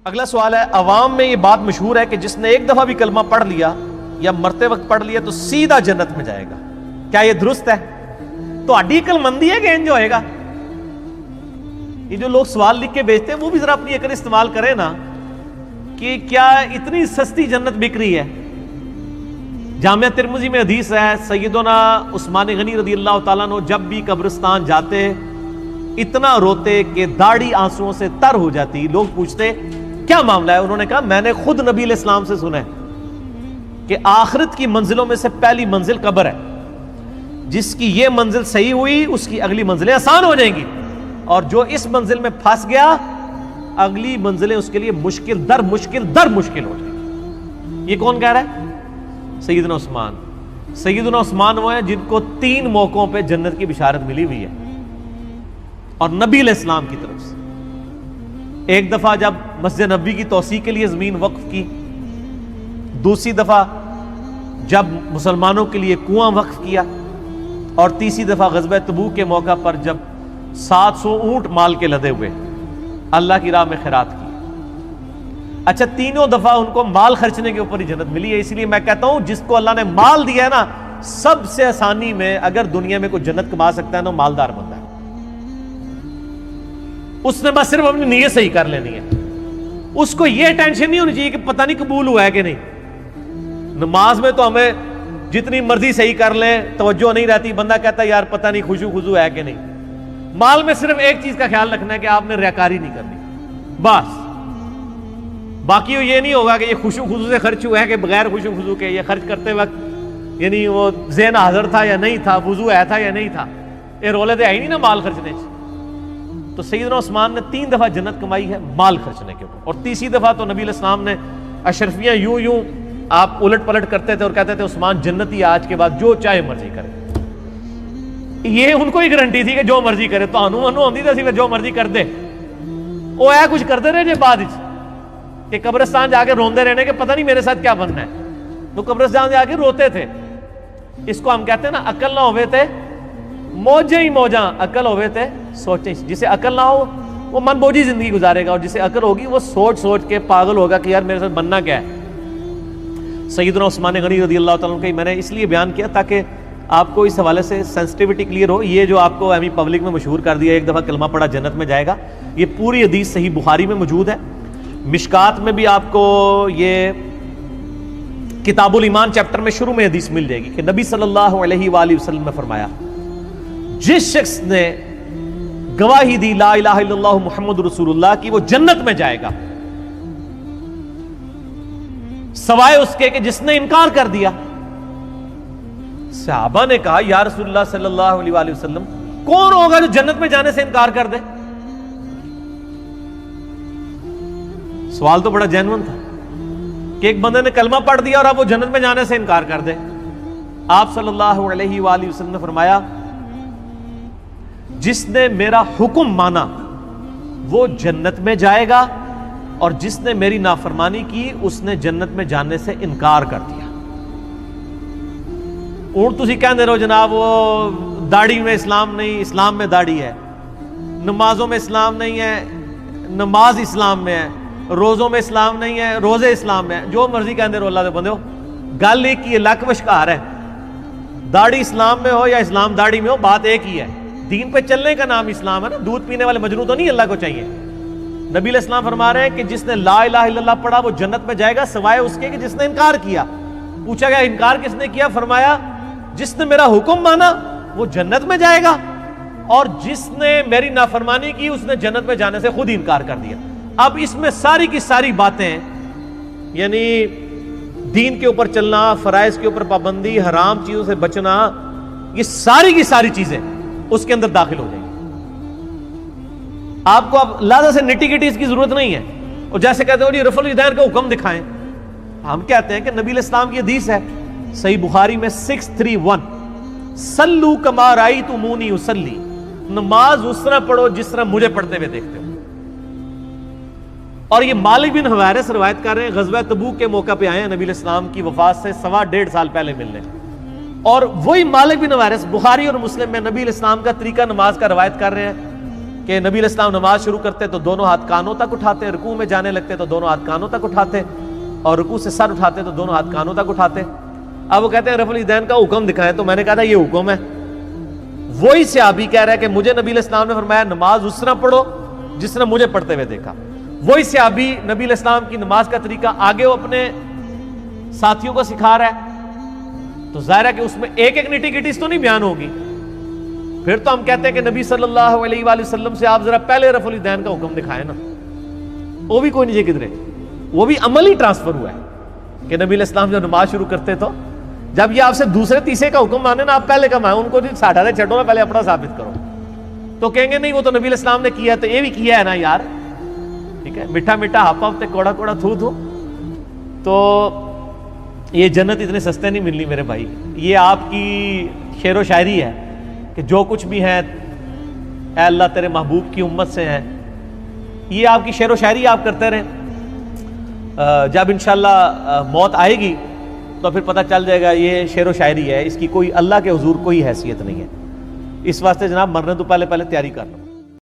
اگلا سوال ہے، عوام میں یہ بات مشہور ہے کہ جس نے ایک دفعہ بھی کلمہ پڑھ لیا یا مرتے وقت پڑھ لیا تو سیدھا جنت میں جائے گا، کیا یہ درست ہے؟ تو اڈی عقل مندی ہے کہ انج ہوئے گا؟ یہ جو لوگ سوال لکھ کے بھیجتے ہیں وہ بھی ذرا اپنی عقل استعمال کریں نا، کہ کیا اتنی سستی جنت بک رہی ہے؟ جامعہ ترمذی میں حدیث ہے، سیدنا عثمان غنی رضی اللہ تعالیٰ عنہ جب بھی قبرستان جاتے اتنا روتے کہ داڑھی آنسوؤں سے تر ہو جاتی۔ لوگ پوچھتے کیا معاملہ ہے؟ انہوں نے کہا میں نے خود نبی علیہ السلام سے سنا ہے کہ آخرت کی منزلوں میں سے پہلی منزل قبر ہے، جس کی یہ منزل صحیح ہوئی اس کی اگلی منزلیں آسان ہو جائیں گی، اور جو اس منزل میں پھنس گیا اگلی منزلیں اس کے لیے مشکل در مشکل ہو جائیں گی۔ یہ کون کہہ رہا ہے؟ سیدنا عثمان۔ سیدنا عثمان وہ ہیں جن کو 3 موقعوں پہ جنت کی بشارت ملی ہوئی ہے، اور نبی علیہ السلام کی طرف سے۔ ایک دفعہ جب مسجد نبوی کی توسیع کے لیے زمین وقف کی، دوسری دفعہ جب مسلمانوں کے لیے کنواں وقف کیا، اور تیسری دفعہ غزوہ تبوک کے موقع پر جب 700 اونٹ مال کے لدے ہوئے اللہ کی راہ میں خیرات کی۔ اچھا، تینوں دفعہ ان کو مال خرچنے کے اوپر ہی جنت ملی ہے۔ اس لیے میں کہتا ہوں جس کو اللہ نے مال دیا ہے نا، سب سے آسانی میں اگر دنیا میں کوئی جنت کما سکتا ہے نا، مالدار بندہ ہے۔ اس نے بس صرف اپنی نیت صحیح کر لینی ہے، اس کو یہ ٹینشن نہیں ہونی چاہیے کہ پتہ نہیں قبول ہوا ہے کہ نہیں۔ نماز میں تو ہمیں جتنی مرضی صحیح کر لیں توجہ نہیں رہتی، بندہ کہتا ہے یار پتہ نہیں خشوع خضوع ہے کہ نہیں۔ مال میں صرف ایک چیز کا خیال رکھنا ہے کہ آپ نے ریاکاری نہیں کرنی، بس۔ باقی یہ نہیں ہوگا کہ یہ خشوع خضوع سے خرچ ہوا ہے کہ بغیر خشوع خضوع کے، یہ خرچ کرتے وقت یعنی وہ ذہن حاضر تھا یا نہیں تھا، وضو ہے تھا یا نہیں تھا، یہ رولے تو ہے ہی نہیں نا مال خرچنے سے۔ تو سیدنا عثمان نے 3 دفعہ جنت کمائی ہے مال خرچنے کے اوپر، اور تیسری دفعہ تو نبی علیہ السلام نے اشرفیاں یوں آپ الٹ پلٹ کرتے تھے اور کہتے تھے عثمان جنتی آج کے بعد جو چاہے مرضی کرے۔ یہ ان کو ہی گارنٹی تھی کہ جو مرضی کرے، تو انو آندی تھی جو مرضی کر دے، وہ ہے کچھ کرتے رہے جے بعد کہ قبرستان جا کے روندے رہنے کہ پتہ نہیں میرے ساتھ کیا بننا ہے۔ تو قبرستان جا کے روتے تھے۔ اس کو ہم کہتے ہیں نا، عقل نہ ہوئے تھے موجیں ہی موجاں، عقل ہوئے تھے سوچیں۔ جسے عقل نہ ہو وہ من بوجھی زندگی گزارے گا، اور جسے عقل ہوگی وہ سوچ کے پاگل ہوگا کہ یار میرے ساتھ بننا کیا ہے۔ سیدنا عثمان غنی رضی اللہ تعالیٰ عنہ، میں نے اس لیے بیان کیا تاکہ آپ کو اس حوالے سے سینسٹیوٹی کلیئر ہو۔ یہ جو آپ کو ایم ای پبلک میں مشہور کر دیا ایک دفعہ کلمہ پڑھا جنت میں جائے گا، یہ پوری حدیث صحیح بخاری میں موجود ہے۔ مشکات میں بھی آپ کو یہ کتاب الایمان چیپٹر میں شروع میں حدیث مل جائے گی کہ نبی صلی اللہ علیہ وآلہ وسلم نے فرمایا، جس شخص نے گواہی دی لا الہ الا اللہ محمد رسول اللہ کی، وہ جنت میں جائے گا، سوائے اس کے کہ جس نے انکار کر دیا۔ صحابہ نے کہا یا رسول اللہ صلی اللہ علیہ وآلہ وسلم، کون ہوگا جو جنت میں جانے سے انکار کر دے؟ سوال تو بڑا جینون تھا کہ ایک بندے نے کلمہ پڑھ دیا اور اب وہ جنت میں جانے سے انکار کر دے۔ آپ صلی اللہ علیہ وآلہ وسلم نے فرمایا، جس نے میرا حکم مانا وہ جنت میں جائے گا، اور جس نے میری نافرمانی کی اس نے جنت میں جانے سے انکار کر دیا۔ اونٹ تسی کہندے رہو جناب وہ داڑھی میں اسلام نہیں، اسلام میں داڑھی ہے، نمازوں میں اسلام نہیں ہے، نماز اسلام میں ہے، روزوں میں اسلام نہیں ہے، روزے اسلام میں ہے، جو مرضی کہندے رہو اللہ دے بندے ہو، گل ایک ہی ہے، لک وشکار ہے۔ داڑھی اسلام میں ہو یا اسلام داڑھی میں ہو، بات ایک ہی ہے، دین پہ چلنے کا نام اسلام ہے نا۔ دودھ پینے والے مجنوں تو نہیں اللہ کو چاہیے۔ نبی علیہ السلام فرما رہے ہیں کہ جس نے لا الہ الا اللہ پڑھا وہ جنت میں جائے گا، سوائے اس کے کہ جس نے انکار کیا۔ پوچھا گیا انکار کس نے کیا؟ فرمایا جس نے میرا حکم مانا وہ جنت میں جائے گا، اور جس نے میری نافرمانی کی اس نے جنت میں جانے سے خود انکار کر دیا۔ اب اس میں ساری کی ساری باتیں، یعنی دین کے اوپر چلنا، فرائض کے اوپر پابندی، حرام چیزوں سے بچنا، یہ ساری کی ساری چیزیں اس کے اندر داخل ہو جائیں گی۔ آپ کو اب لہذا سے نٹی گٹی اس کی ضرورت نہیں ہے۔ اور جیسے کہتے ہو جی رفع الیدین کا حکم دکھائیں، ہم کہتے ہیں کہ نبی علیہ السلام کی حدیث ہے صحیح بخاری میں 631، صلو کما رأیتمونی اصلی، نماز اس طرح پڑھو جس طرح مجھے پڑھتے ہوئے دیکھتے ہو۔ اور یہ مالک بن حویرث روایت کر رہے ہیں، غزوہ تبوک کے موقع پہ آئے ہیں نبی علیہ السلام کی وفات سے 1.5 سال پہلے ملنے، اور وہی مالک بن حویرث بخاری اور مسلم میں نبی علیہ السلام کا طریقہ نماز کا روایت کر رہے ہیں کہ نبی علیہ السلام نماز شروع کرتے تو دونوں ہاتھ کانوں تک اٹھاتے، رکوع میں جانے لگتے تو دونوں ہاتھ کانوں تک اٹھاتے، اور رکوع سے سر اٹھاتے تو دونوں ہاتھ کانوں تک اٹھاتے۔ اب وہ کہتے ہیں رفع الیدین کا حکم دکھائیں، تو میں نے کہا تھا یہ حکم ہے۔ وہی صحابی کہہ رہا ہے کہ مجھے نبی علیہ السلام نے فرمایا نماز اس طرح پڑھو جس طرح مجھے پڑھتے ہوئے دیکھا۔ وہی صحابی نبی علیہ السلام کی نماز کا طریقہ آگے وہ اپنے ساتھیوں کو سکھا رہا ہے، تو ظاہر ہے کہ اس میں ایک ایک نٹی گٹیز تو نہیں بیان ہوگی۔ پھر تو ہم کہتے ہیں کہ نبی صلی اللہ علیہ وآلہ وسلم سے آپ ذرا پہلے رفع الیدین کا حکم دکھائیں نا، وہ بھی کوئی نہیں جی کدھرے، وہ بھی عملی ٹرانسفر ہوا ہے کہ نبی علیہ السلام جب نماز شروع کرتے تو جب یہ آپ سے دوسرے تیسرے کا حکم مانے نا، آپ پہلے کا مانیں، ان کو ساٹھا دے چھٹو نا، پہلے اپنا ثابت کرو، تو کہیں گے نہیں وہ تو نبی علیہ السلام نے کیا ہے تو یہ بھی کیا ہے نا یار، ٹھیک ہے، میٹھا میٹھا ہپ ہپ تے کوڑا کوڑا تھو تھو، تو یہ جنت اتنے سستے نہیں ملنی میرے بھائی۔ یہ آپ کی شعر و شاعری ہے کہ جو کچھ بھی ہے اے اللہ تیرے محبوب کی امت سے ہیں، یہ آپ کی شعر و شاعری آپ کرتے رہیں، جب انشاءاللہ موت آئے گی تو پھر پتہ چل جائے گا یہ شعر و شاعری ہے، اس کی کوئی اللہ کے حضور کوئی حیثیت نہیں ہے۔ اس واسطے جناب مرنے تو پہلے تیاری کر لو۔